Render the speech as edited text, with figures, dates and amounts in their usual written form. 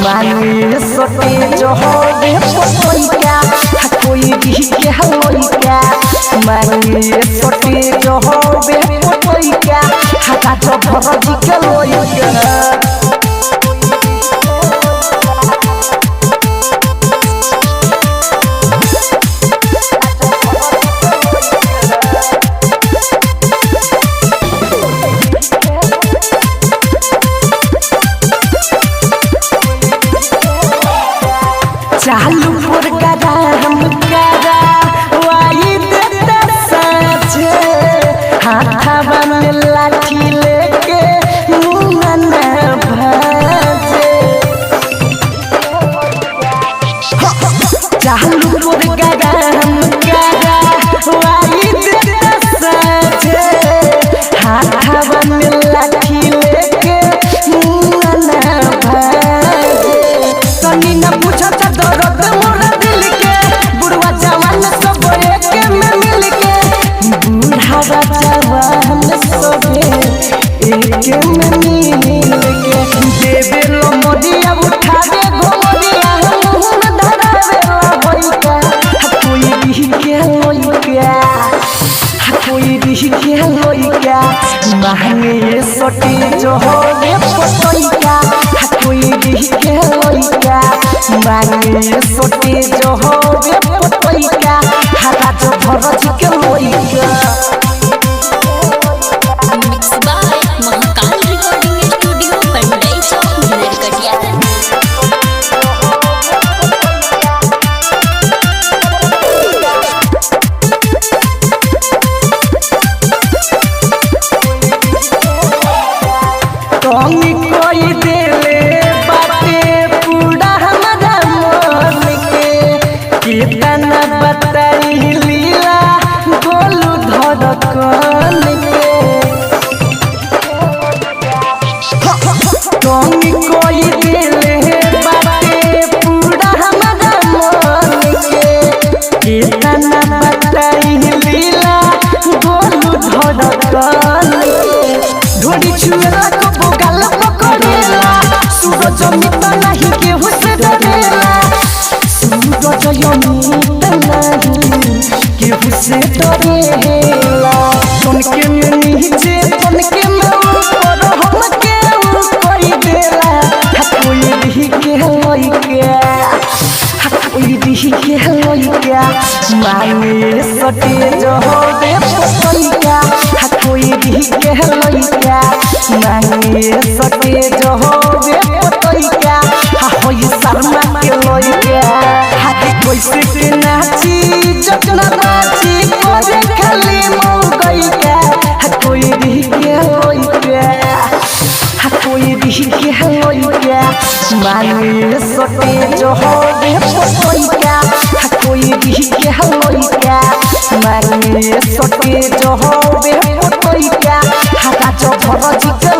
मांगे सोटे जो हो बे पोइका कोई भी के हलोइका मांगे सोटे जो हो बे पोइका हाथा जो भरजी के लोइका चालू पुर करा हम करा वाई देता साचे हाथवा में लाठी लेके मुंह न भाजे चालू पुर करा हम करा वाई देता साचे हाथवा में लाठी लेके मुंह न भाजे तनी न पूछा दर्द मोरा दिल के बुढ़वा जवान सब एक में मिल के बुढ़वा जवान सब एक में मिल के देवे लो मोदिया उठावे गोदिया मुंह धरावे होइका कोई भी के होइका कोई भी के होइका मांगे सोटी जो हो रे पोइका कोई भी के होइका मांगे सोटे जो हो बे पोइका हाथा जो भरजी के लोइका mix by Mahakal recording studio Pandai Chowk Narkatia तोनी कोई देले बाटे पूरा हमरा मन के कितना बताई लीला गोलू धड़कन के तोनी कोई देले बाटे पूरा हमरा मन के कितना बताई लीला गोलू धड़कन के ढोड़ी छुरा को बोगल पकड़ेला सूरज मित नहीं के हुसे डरेला सूरज मित नहीं के हुसे डरेला तन के नीचे तन के ऊपर हम के कोई देला कोई भी के होइका कोई भी के होइका मांगे सटे जो हो बे पोइका कोई भी के होइका मांगे सटे जो हो बे पोइका होई शर्मा के लोइका हाथी कैसे के नाची जतना नाची करे खाली मौगइका कोई भी के होइका कोई भी के होइका मांगे सटे जो हो बे पोइका कोई भी के होइका मांगे सटे जो हो बे पोइका हाथा जो भरजी के